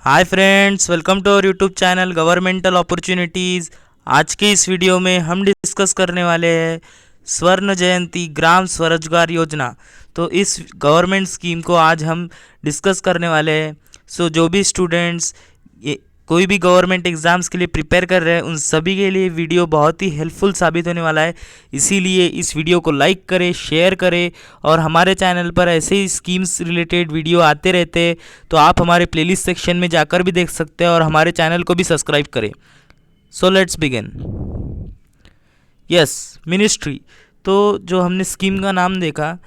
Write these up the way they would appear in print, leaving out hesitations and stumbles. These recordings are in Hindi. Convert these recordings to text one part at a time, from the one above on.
Hi friends, welcome to our YouTube channel governmental opportunities. आज के इस वीडियो में हम डिस्कस करने वाले हैं स्वर्ण जयंती ग्राम स्वरोजगार योजना। तो इस गवर्नमेंट स्कीम को आज हम डिस्कस करने वाले हैं। जो भी स्टूडेंट्स ये कोई भी गवर्नमेंट एग्ज़ाम्स के लिए प्रिपेयर कर रहे हैं उन सभी के लिए वीडियो बहुत ही हेल्पफुल साबित होने वाला है। इसीलिए इस वीडियो को लाइक करें, शेयर करें और हमारे चैनल पर ऐसे ही स्कीम्स रिलेटेड वीडियो आते रहते हैं, तो आप हमारे प्लेलिस्ट सेक्शन में जाकर भी देख सकते हैं और हमारे चैनल को भी सब्सक्राइब करें। So let's begin. Yes, ministry. तो जो हमने स्कीम का नाम देखा,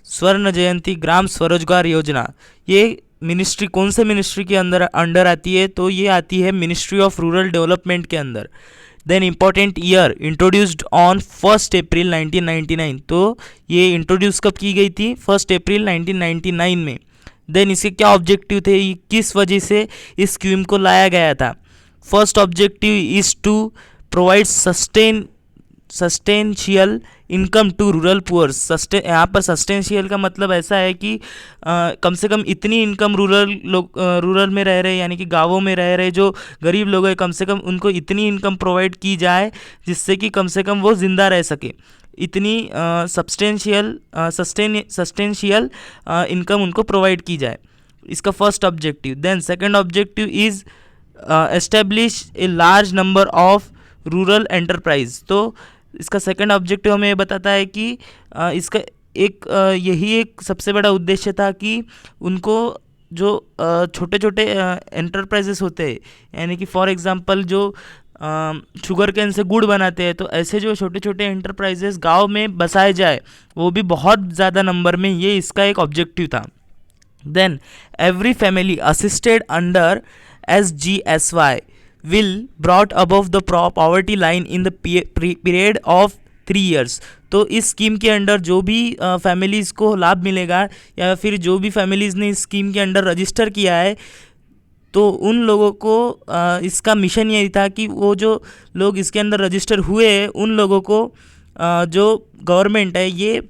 स्वर्ण जयंती ग्राम स्वरोजगार योजना, ये मिनिस्ट्री कौन से मिनिस्ट्री के अंडर आती है? तो ये आती है मिनिस्ट्री ऑफ रूरल डेवलपमेंट के अंदर। Then important year, introduced on 1 April 1999। तो ये इंट्रोड्यूस कब की गई थी? 1 अप्रैल 1999 में। देन इसके क्या ऑब्जेक्टिव थे, किस वजह से इस स्कीम को लाया गया था? First objective is to provide substantial income to rural poors. यहाँ पर सस्टेंशियल का मतलब ऐसा है कि कम से कम इतनी इनकम रूरल में रह रहे, यानी कि गांवों में रह रहे जो गरीब लोग हैं, कम से कम उनको इतनी इनकम प्रोवाइड की जाए जिससे कि कम से कम वो ज़िंदा रह सके। इतनी सस्टेंशियल इनकम उनको प्रोवाइड की जाए, इसका first objective. Then second objective is establish a large number of rural enterprise. तो इसका सेकंड ऑब्जेक्टिव हमें ये बताता है कि इसका यही एक सबसे बड़ा उद्देश्य था कि उनको जो छोटे छोटे एंटरप्राइजेस होते हैं, यानी कि फॉर एग्जांपल जो शुगर केन से गुड़ बनाते हैं, तो ऐसे जो छोटे छोटे एंटरप्राइजेस गांव में बसाए जाए, वो भी बहुत ज़्यादा नंबर में, ये इसका एक ऑब्जेक्टिव था। Then every family assisted under SGSY will brought above the poverty line in the period of 3 years। तो इस स्कीम के अंडर जो भी फैमिलीज़ को लाभ मिलेगा, या फिर जो भी फैमिलीज़ ने इस स्कीम के अंडर रजिस्टर किया है, तो उन लोगों को इसका मिशन यही था कि वो जो लोग इसके अंदर रजिस्टर हुए हैं उन लोगों को जो गवर्नमेंट है ये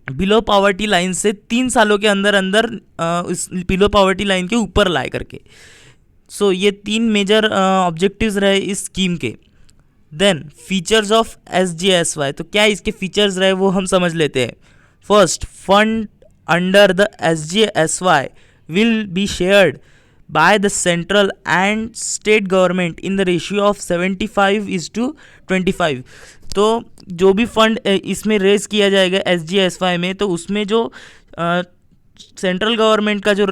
बिलो पॉवर्टी लाइन से 3 सालों के अंदर अंदर इस बिलो पॉवर्टी लाइन के ऊपर लाए करके। सो ये 3 मेजर ऑब्जेक्टिव्स रहे इस स्कीम के। देन फीचर्स ऑफ SGSY, तो क्या इसके फीचर्स रहे वो हम समझ लेते हैं। First, fund under the SGSY will be shared by the central and state government in the ratio of 75:25। तो जो भी फंड इसमें रेज किया जाएगा SGSY में, तो उसमें जो सेंट्रल गवर्नमेंट का जो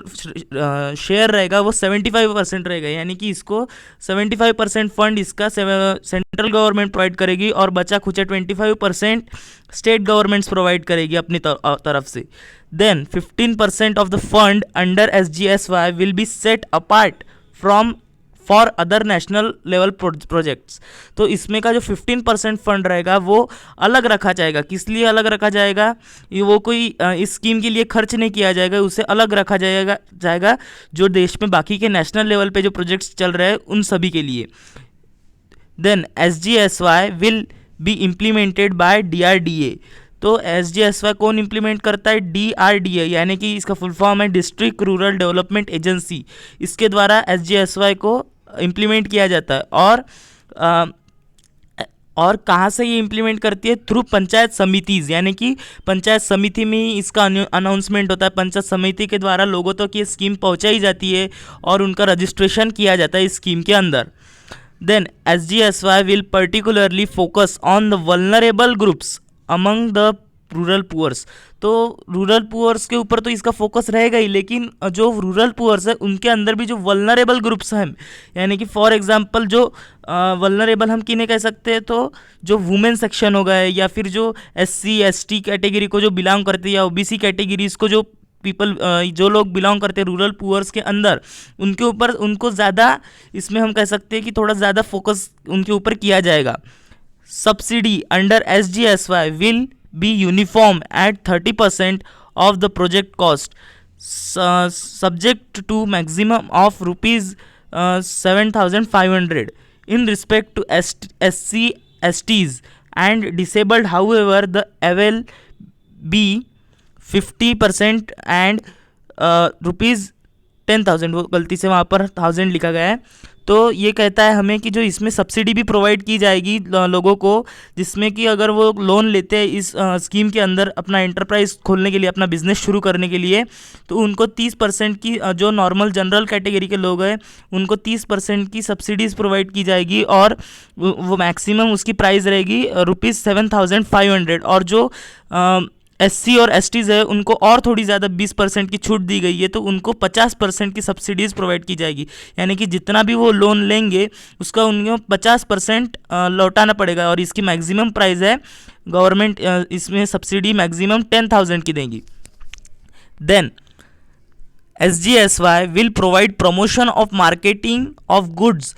शेयर रहेगा वो 75% रहेगा, यानी कि इसको 75% फंड इसका सेंट्रल गवर्नमेंट प्रोवाइड करेगी और बचा खुचा 25% स्टेट गवर्नमेंट्स प्रोवाइड करेगी अपनी तरफ से। Then 15% of the fund under SGSY will be set apart from for other national level projects. तो इसमें का जो 15% फंड रहेगा वो अलग रखा जाएगा। किस लिए अलग रखा जाएगा? ये वो कोई इस स्कीम के लिए खर्च नहीं किया जाएगा, उसे अलग रखा जाएगा जो देश में बाकी के नेशनल लेवल पे जो प्रोजेक्ट्स चल रहे हैं उन सभी के लिए। Then SGSY will be implemented by DRDA। तो SGSY कौन इम्प्लीमेंट करता है? DRDA, यानी कि इसका फुल फॉर्म है डिस्ट्रिक्ट रूरल डेवलपमेंट एजेंसी। इसके द्वारा SGSY को इम्प्लीमेंट किया जाता है। और कहाँ से ये इम्प्लीमेंट करती है? थ्रू पंचायत समितिज़, यानी कि पंचायत समिति में ही इसका अनाउंसमेंट होता है। पंचायत समिति के द्वारा लोगों तक ये स्कीम पहुँचाई जाती है और उनका रजिस्ट्रेशन किया जाता है इस स्कीम के अंदर। Then SGSY will particularly focus on the vulnerable groups among the rural poors. तो रूरल पुअर्स के ऊपर तो इसका फोकस रहेगा ही, लेकिन जो रूरल पुअर्स है उनके अंदर भी जो वल्नरेबल ग्रुप्स हैं, यानी कि फॉर एग्जांपल जो वल्नरेबल हम किन्हें कह सकते हैं, तो जो वुमेन सेक्शन हो गए, या फिर जो SC ST कैटेगरी को जो बिलोंग करते हैं, या OBC कैटेगरीज को जो जो लोग बिलोंग करते हैं रूरल पुअर्स के अंदर, उनके ऊपर उनको ज़्यादा इसमें हम कह सकते हैं कि थोड़ा ज़्यादा फोकस उनके ऊपर किया जाएगा। Subsidy under SGSY will be uniform at 30% of the project cost, subject to maximum of rupees 7,500 in respect to SC STs and disabled. However, the will be 50% and rupees 10,000, वो गलती से वहाँ पर 1000 लिखा गया है। तो ये कहता है हमें कि जो इसमें सब्सिडी भी प्रोवाइड की जाएगी लोगों को, जिसमें कि अगर वो लोन लेते हैं इस स्कीम के अंदर अपना एंटरप्राइज खोलने के लिए, अपना बिजनेस शुरू करने के लिए, तो उनको 30% की, जो नॉर्मल जनरल कैटेगरी के लोग हैं उनको 30% की सब्सिडीज़ प्रोवाइड की जाएगी, और वो मैक्सिमम उसकी प्राइस रहेगी ₹7,500। और जो SC और STs है उनको और थोड़ी ज़्यादा 20% की छूट दी गई है, तो उनको 50% की सब्सिडीज़ प्रोवाइड की जाएगी। यानी कि जितना भी वो लोन लेंगे उसका उनको 50% लौटाना पड़ेगा, और इसकी मैक्सिमम प्राइस है, गवर्नमेंट इसमें सब्सिडी मैक्सिमम 10,000 की देंगी। Then SGSY will provide promotion of marketing of goods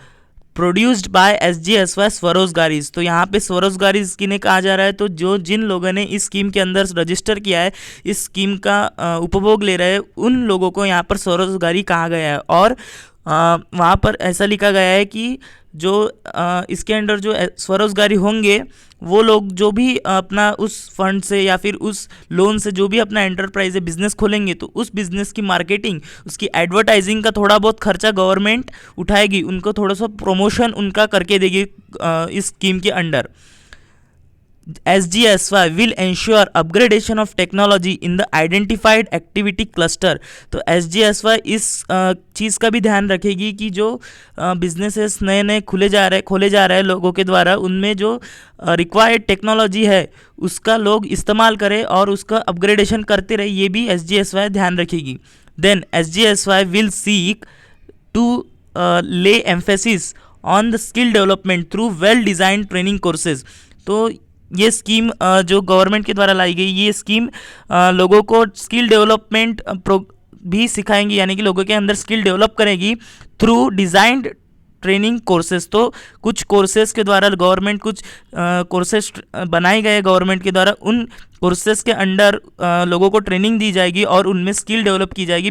produced by SGSY स्वरोजगारीज। तो यहाँ पे स्वरोजगारीज किन्हें कहा जा रहा है, तो जो जिन लोगों ने इस स्कीम के अंदर रजिस्टर किया है, इस स्कीम का उपभोग ले रहे हैं, उन लोगों को यहाँ पर स्वरोजगारी कहा गया है। और वहाँ पर ऐसा लिखा गया है कि जो इसके अंडर जो स्वरोजगारी होंगे वो लोग जो भी अपना उस फंड से या फिर उस लोन से जो भी अपना एंटरप्राइज है, बिजनेस खोलेंगे, तो उस बिजनेस की मार्केटिंग, उसकी एडवर्टाइजिंग का थोड़ा बहुत खर्चा गवर्नमेंट उठाएगी, उनको थोड़ा सा प्रमोशन उनका करके देगी इस स्कीम के under. SGSY will ensure upgradation of technology in the identified activity cluster। तो SGSY इस चीज़ का भी ध्यान रखेगी कि जो बिजनेसेस नए नए खोले जा रहे हैं लोगों के द्वारा, उनमें जो रिक्वायर्ड टेक्नोलॉजी है उसका लोग इस्तेमाल करें और उसका अपग्रेडेशन करते रहे, ये भी SGSY ध्यान रखेगी। Then SGSY will seek to lay emphasis on the skill development through well designed training courses। तो ये स्कीम जो गवर्नमेंट के द्वारा लाई गई, ये स्कीम लोगों को स्किल डेवलपमेंट भी सिखाएंगी, यानी कि लोगों के अंदर स्किल डेवलप करेगी थ्रू डिज़ाइंड ट्रेनिंग कोर्सेज। तो कुछ कोर्सेज के द्वारा गवर्नमेंट कुछ कोर्सेज बनाए गए गवर्नमेंट के द्वारा, उन कोर्सेज के अंडर लोगों को ट्रेनिंग दी जाएगी और उनमें स्किल डेवलप की जाएगी,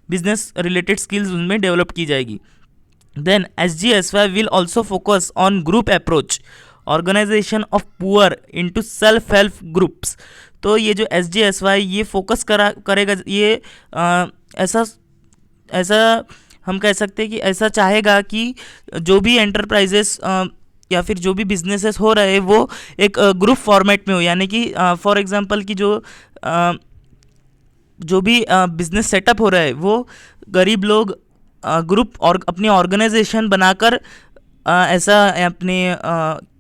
बिजनेस रिलेटेड स्किल्स उनमें डेवलप की जाएगी। Then SGSY will also focus on group approach, organisation of poor into self help groups. तो ये जो SGSY ये फोकस करेगा, ये ऐसा हम कह सकते हैं कि ऐसा चाहेगा कि जो भी एंटरप्राइजेस या फिर जो भी बिजनेसेस हो रहे हैं वो एक ग्रुप फॉर्मेट में हो, यानी कि फॉर एग्जांपल कि जो भी बिजनेस सेटअप हो रहा है वो गरीब लोग ग्रुप और अपनी ऑर्गेनाइजेशन बनाकर ऐसा अपने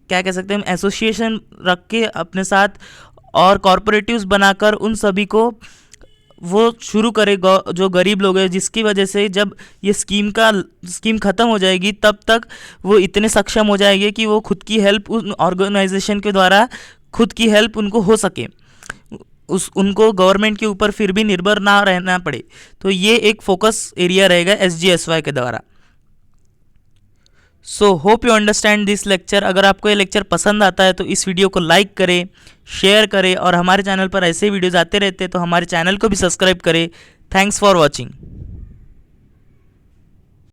क्या कह सकते हैं, एसोसिएशन रख के अपने साथ और कॉरपोरेटिव्स बनाकर उन सभी को वो शुरू करेगा जो गरीब लोग हैं, जिसकी वजह से जब ये स्कीम ख़त्म हो जाएगी तब तक वो इतने सक्षम हो जाएंगे कि वो खुद की हेल्प उन ऑर्गेनाइजेशन के द्वारा खुद की हेल्प उनको हो सके, उनको गवर्नमेंट के ऊपर फिर भी निर्भर ना रहना पड़े। तो ये एक फोकस एरिया रहेगा SGSY के द्वारा। So hope you understand this lecture. अगर आपको ये लेक्चर पसंद आता है तो इस वीडियो को लाइक करें, शेयर करें, और हमारे चैनल पर ऐसे वीडियोज़ आते रहते हैं तो हमारे चैनल को भी सब्सक्राइब करें। Thanks for watching.